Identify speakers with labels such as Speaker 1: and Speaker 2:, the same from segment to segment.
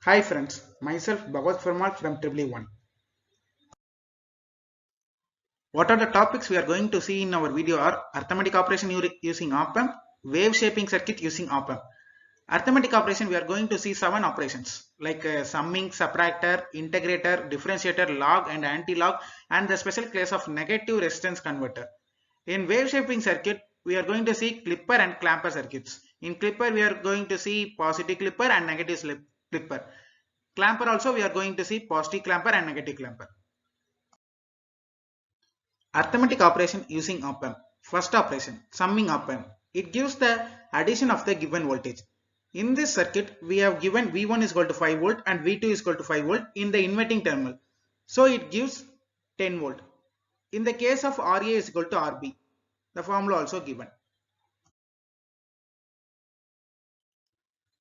Speaker 1: Hi friends, myself Bhagwat Farmal from EEE1. What are the topics we are going to see in our video are arithmetic operation using op-amp, wave shaping circuit using op-amp. Arithmetic operation we are going to see 7 operations like summing, subtractor, integrator, differentiator, log and anti-log and the special case of negative resistance converter. In wave shaping circuit we are going to see clipper and clamper circuits. In clipper we are going to see positive clipper and negative clipper. Clamper also we are going to see positive clamper and negative clamper. Arithmetic operation using op-amp. First operation, summing op-amp. It gives the addition of the given voltage. In this circuit, we have given V1 is equal to 5 volt and V2 is equal to 5 volt in the inverting terminal. So it gives 10 volt. In the case of RA is equal to RB, the formula also given.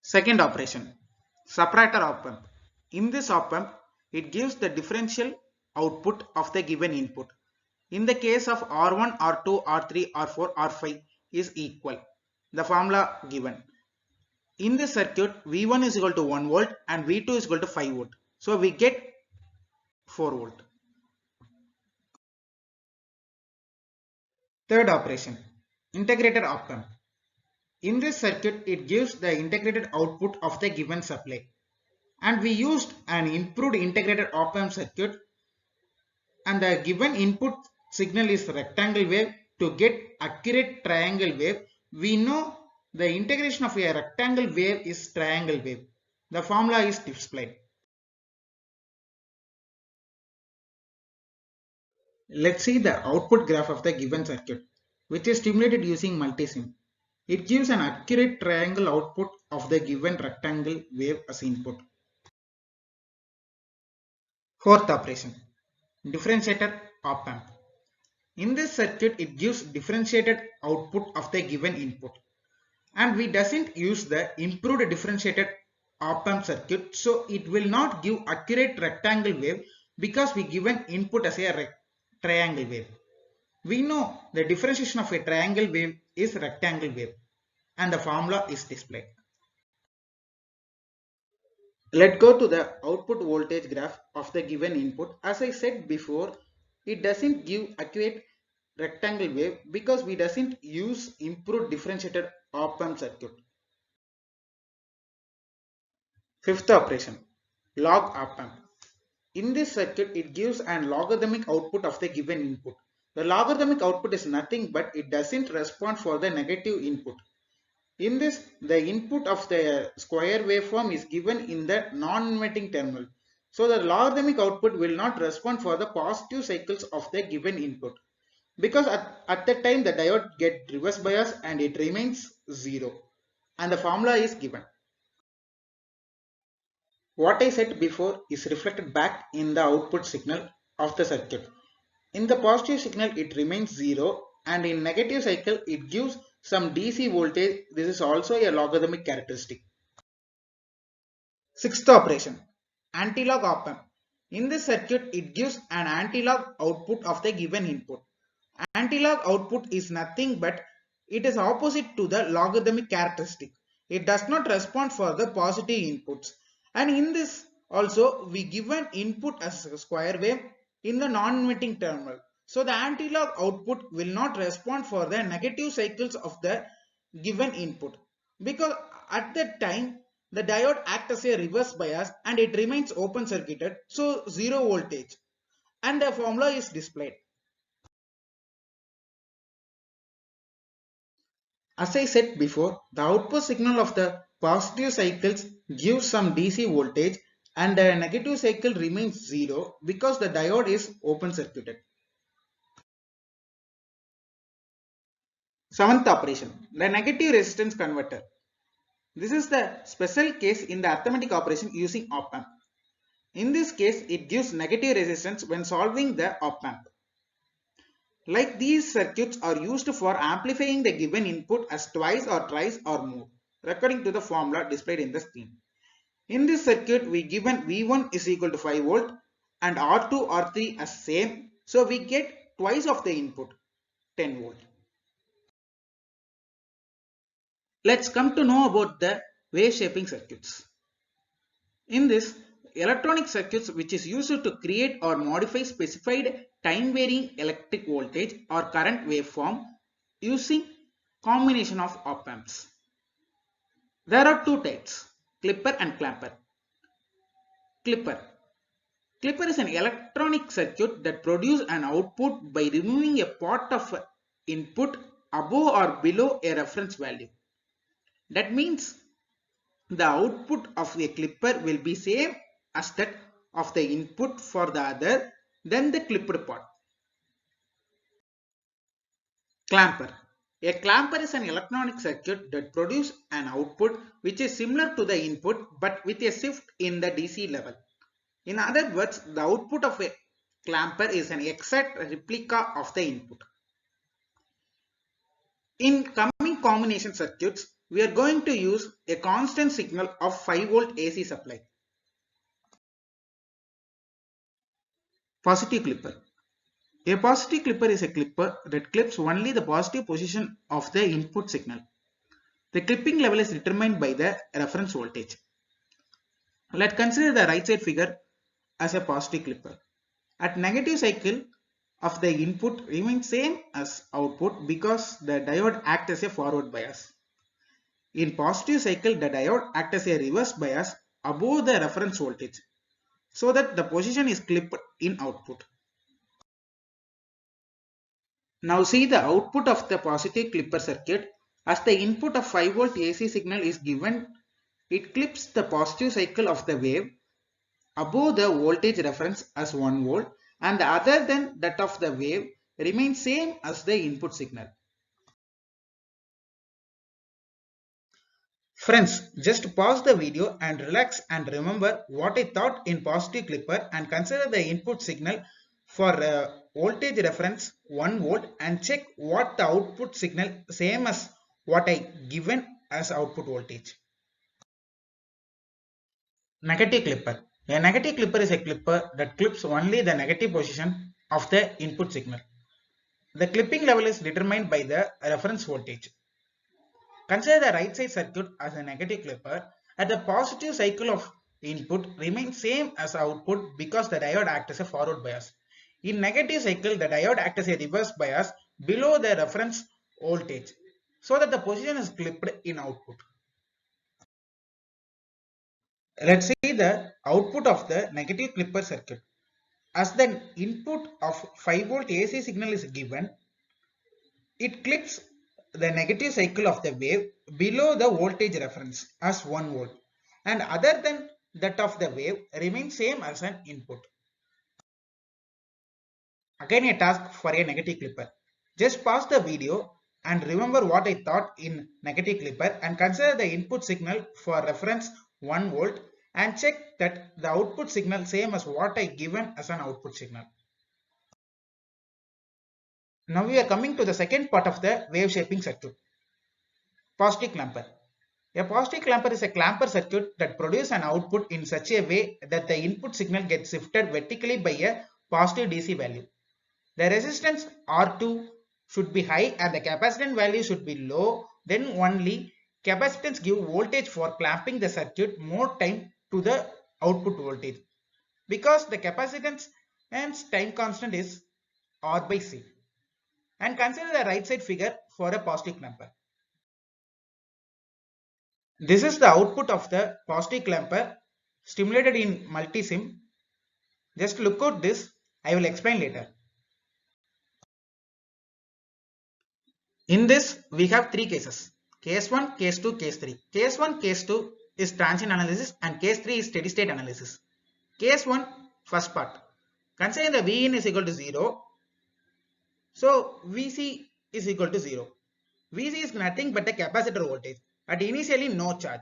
Speaker 1: Second operation, separator op-amp. In this op-amp, it gives the differential output of the given input. In the case of R1, R2, R3, R4, R5 is equal. The formula given. In this circuit, V1 is equal to 1 volt and V2 is equal to 5 volt. So we get 4 volt. Third operation, integrated op-amp. In this circuit, it gives the integrated output of the given supply. And we used an improved integrated op-amp circuit and the given input signal is rectangle wave. To get accurate triangle wave, we know the integration of a rectangle wave is triangle wave. The formula is displayed. Let's see the output graph of the given circuit, which is stimulated using multisim. It gives an accurate triangle output of the given rectangle wave as input. Fourth operation, differentiator op-amp. In this circuit, it gives differentiated output of the given input. And we doesn't use the improved differentiated op-amp circuit, so it will not give accurate rectangle wave because we given input as a triangle wave. We know the differentiation of a triangle wave is rectangle wave and the formula is displayed. Let's go to the output voltage graph of the given input. As I said before, it doesn't give accurate rectangle wave because we doesn't use improved differentiated op-amp circuit. Fifth operation, log op-amp. In this circuit, it gives an logarithmic output of the given input. The logarithmic output is nothing but it doesn't respond for the negative input. In this, the input of the square waveform is given in the non-inverting terminal. So the logarithmic output will not respond for the positive cycles of the given input. Because at that time the diode get reverse bias and it remains 0. And the formula is given. What I said before is reflected back in the output signal of the circuit. In the positive signal it remains 0 and in negative cycle it gives some DC voltage. This is also a logarithmic characteristic. Sixth operation, anti-log op-amp. In this circuit it gives an anti-log output of the given input. Anti-log output is nothing but it is opposite to the logarithmic characteristic. It does not respond for the positive inputs. And in this also we given input as a square wave in the non-inverting terminal. So the anti-log output will not respond for the negative cycles of the given input because at that time the diode acts as a reverse bias and it remains open circuited, so 0 voltage, and the formula is displayed. As I said before, the output signal of the positive cycles gives some DC voltage and the negative cycle remains 0 because the diode is open circuited. Seventh operation, the negative resistance converter. This is the special case in the arithmetic operation using op-amp. In this case, it gives negative resistance when solving the op-amp. Like these circuits are used for amplifying the given input as twice or thrice or more, according to the formula displayed in the screen. In this circuit, we given V1 is equal to 5 volt and R2, R3 as same. So we get twice of the input, 10 volt. Let's come to know about the wave shaping circuits. In this, electronic circuits which is used to create or modify specified time varying electric voltage or current waveform using combination of op amps. There are two types, clipper and clamper. Clipper. Clipper is an electronic circuit that produces an output by removing a part of input above or below a reference value. That means the output of a clipper will be same as that of the input for the other than the clipped part. Clamper. A clamper is an electronic circuit that produces an output which is similar to the input but with a shift in the DC level. In other words, the output of a clamper is an exact replica of the input. In coming combination circuits, we are going to use a constant signal of 5 volt AC supply. Positive clipper. A positive clipper is a clipper that clips only the positive position of the input signal. The clipping level is determined by the reference voltage. Let's consider the right side figure as a positive clipper. At negative cycle of the input remains same as output because the diode acts as a forward bias. In positive cycle, the diode acts as a reverse bias above the reference voltage so that the position is clipped in output. Now see the output of the positive clipper circuit. As the input of 5 volt AC signal is given, it clips the positive cycle of the wave above the voltage reference as 1 volt and the other than that of the wave remains same as the input signal. Friends, just pause the video and relax and remember what I taught in positive clipper and consider the input signal for voltage reference 1 volt and check what the output signal same as what I given as output voltage. Negative clipper. A negative clipper is a clipper that clips only the negative position of the input signal. The clipping level is determined by the reference voltage. Consider the right side circuit as a negative clipper. At the positive cycle of input remains same as output because the diode acts as a forward bias. In negative cycle, the diode acts as a reverse bias below the reference voltage so that the position is clipped in output. Let's see the output of the negative clipper circuit. As the input of 5 volt AC signal is given, it clips the negative cycle of the wave below the voltage reference as 1 volt and other than that of the wave remains same as an input. Again a task for a negative clipper. Just pause the video and remember what I taught in negative clipper and consider the input signal for reference 1 volt and check that the output signal same as what I given as an output signal. Now we are coming to the second part of the wave shaping circuit. Positive clamper. A positive clamper is a clamper circuit that produces an output in such a way that the input signal gets shifted vertically by a positive DC value. The resistance R2 should be high and the capacitance value should be low, then only capacitance give voltage for clamping the circuit more time to the output voltage because the capacitance and time constant is R by C. And consider the right side figure for a positive clamper. This is the output of the positive clamper stimulated in multisim. Just look at this, I will explain later. In this, we have three cases, case 1, case 2, case 3. Case 1, case 2 is transient analysis and case 3 is steady state analysis. Case 1, first part. Consider the Vin is equal to 0. So, Vc is equal to 0. Vc is nothing but a capacitor voltage at initially no charge.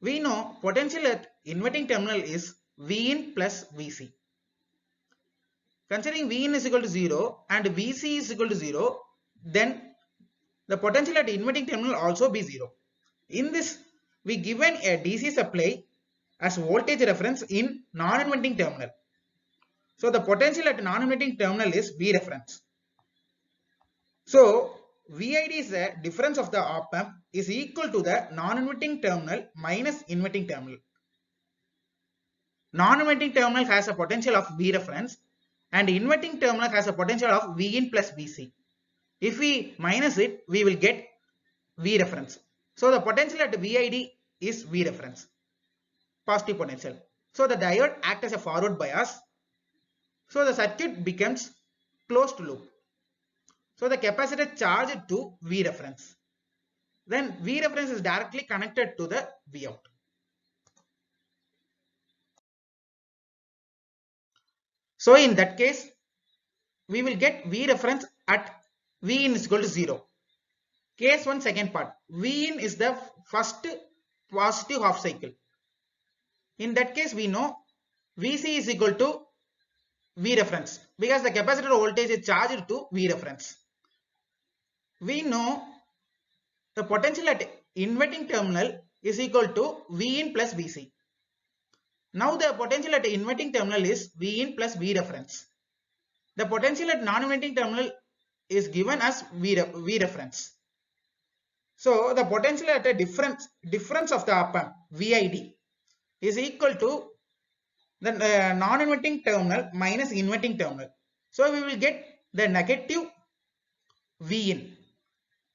Speaker 1: We know potential at inverting terminal is Vin plus Vc. Considering Vin is equal to 0 and Vc is equal to 0, then the potential at inverting terminal also be 0. In this, we given a DC supply as voltage reference in non-inverting terminal. So the potential at non-inverting terminal is V reference. So VID is the difference of the op amp is equal to the non-inverting terminal minus inverting terminal. non-inverting terminal has a potential of V reference and inverting terminal has a potential of V in plus Vc. If we minus it, we will get V reference. So the potential at VID is V reference, positive potential. So the diode acts as a forward bias. So the circuit becomes closed loop. So the capacitor charged to V reference. Then V reference is directly connected to the V out. So in that case, we will get V reference at V in is equal to 0. Case 1 second part. V in is the first positive half cycle. In that case, we know Vc is equal to V reference because the capacitor voltage is charged to V reference. We know the potential at inverting terminal is equal to V in plus Vc. Now the potential at inverting terminal is V in plus V reference. The potential at non-inverting terminal is given as V reference. So the potential at a difference of the op-amp VID is equal to the non-inverting terminal minus inverting terminal. So we will get the negative V in,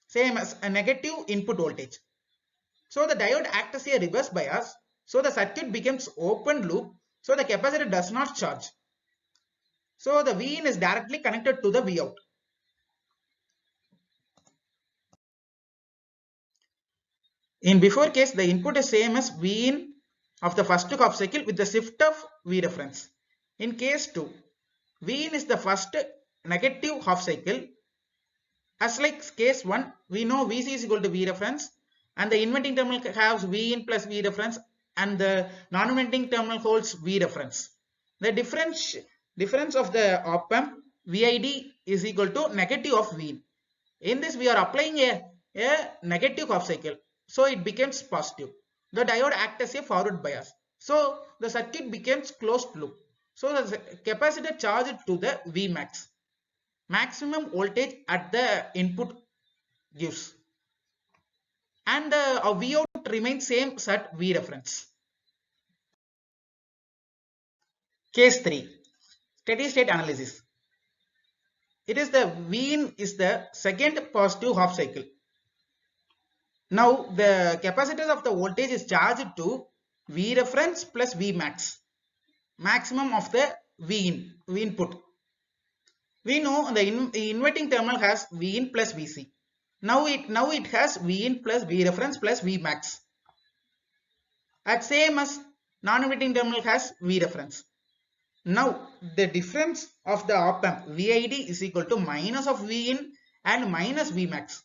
Speaker 1: same as a negative input voltage. So the diode acts as a reverse bias. So the circuit becomes open loop. So the capacitor does not charge. So the V in is directly connected to the V out. In before case, the input is same as V in of the first half cycle with the shift of V reference. In case 2, V in is the first negative half cycle. As like case 1, we know Vc is equal to V reference and the inverting terminal has V in plus V reference and the non-inverting terminal holds V reference. The difference of the op-amp VID is equal to negative of V in. In this, we are applying a negative half cycle. So it becomes positive. The diode acts as a forward bias. So the circuit becomes closed loop. So the capacitor charged to the Vmax. Maximum voltage at the input gives. And the V out remains same at V reference. Case 3. Steady state analysis. It is the V in is the second positive half cycle. Now the capacitors of the voltage is charged to V reference plus V max, maximum of the V input. We know the inverting terminal has V in plus Vc. Now it has V in plus V reference plus V max. At same as non-inverting terminal has V reference. Now the difference of the op-amp VID is equal to minus of V in and minus V max.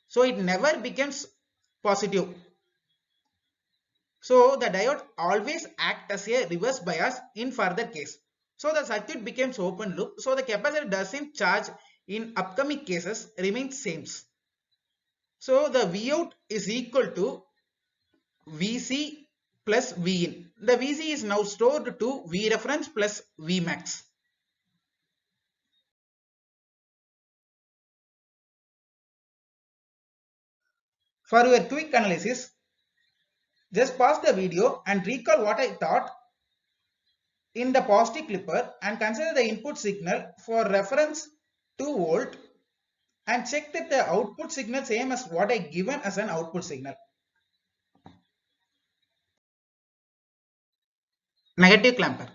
Speaker 1: So it never becomes positive. So the diode always acts as a reverse bias in further case. So the circuit becomes open loop. So the capacitor doesn't charge in upcoming cases remains same. So the V out is equal to Vc plus V in. The Vc is now stored to V reference plus V max. For your quick analysis, just pause the video and recall what I taught in the positive clipper and consider the input signal for reference 2 volt and check that the output signal same as what I given as an output signal. Negative clamper.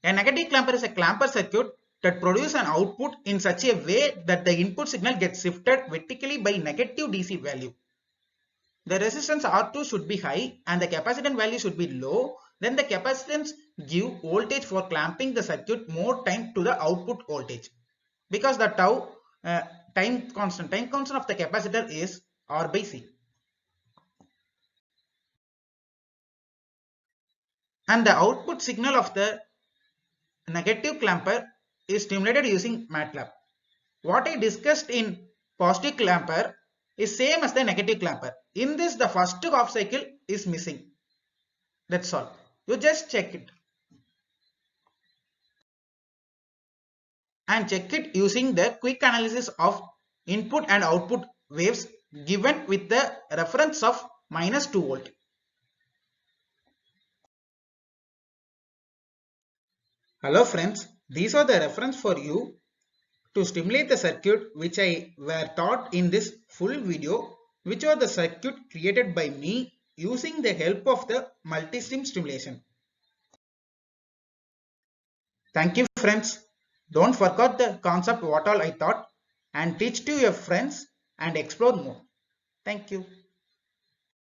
Speaker 1: A negative clamper is a clamper circuit that produces an output in such a way that the input signal gets shifted vertically by negative DC value. The resistance R2 should be high and the capacitance value should be low. Then the capacitance give voltage for clamping the circuit more time to the output voltage. Because the tau time constant of the capacitor is R by C. And the output signal of the negative clamper is stimulated using MATLAB. What I discussed in positive clamper is same as the negative clamper. In this, the first half cycle is missing. That's all. You just check it. And check it using the quick analysis of input and output waves given with the reference of minus 2 volt. Hello friends, these are the reference for you to stimulate the circuit which I were taught in this full video, which are the circuit created by me using the help of the multi-stream stimulation. Thank you friends. Don't forget the concept what all I taught and teach to your friends and explore more. Thank you.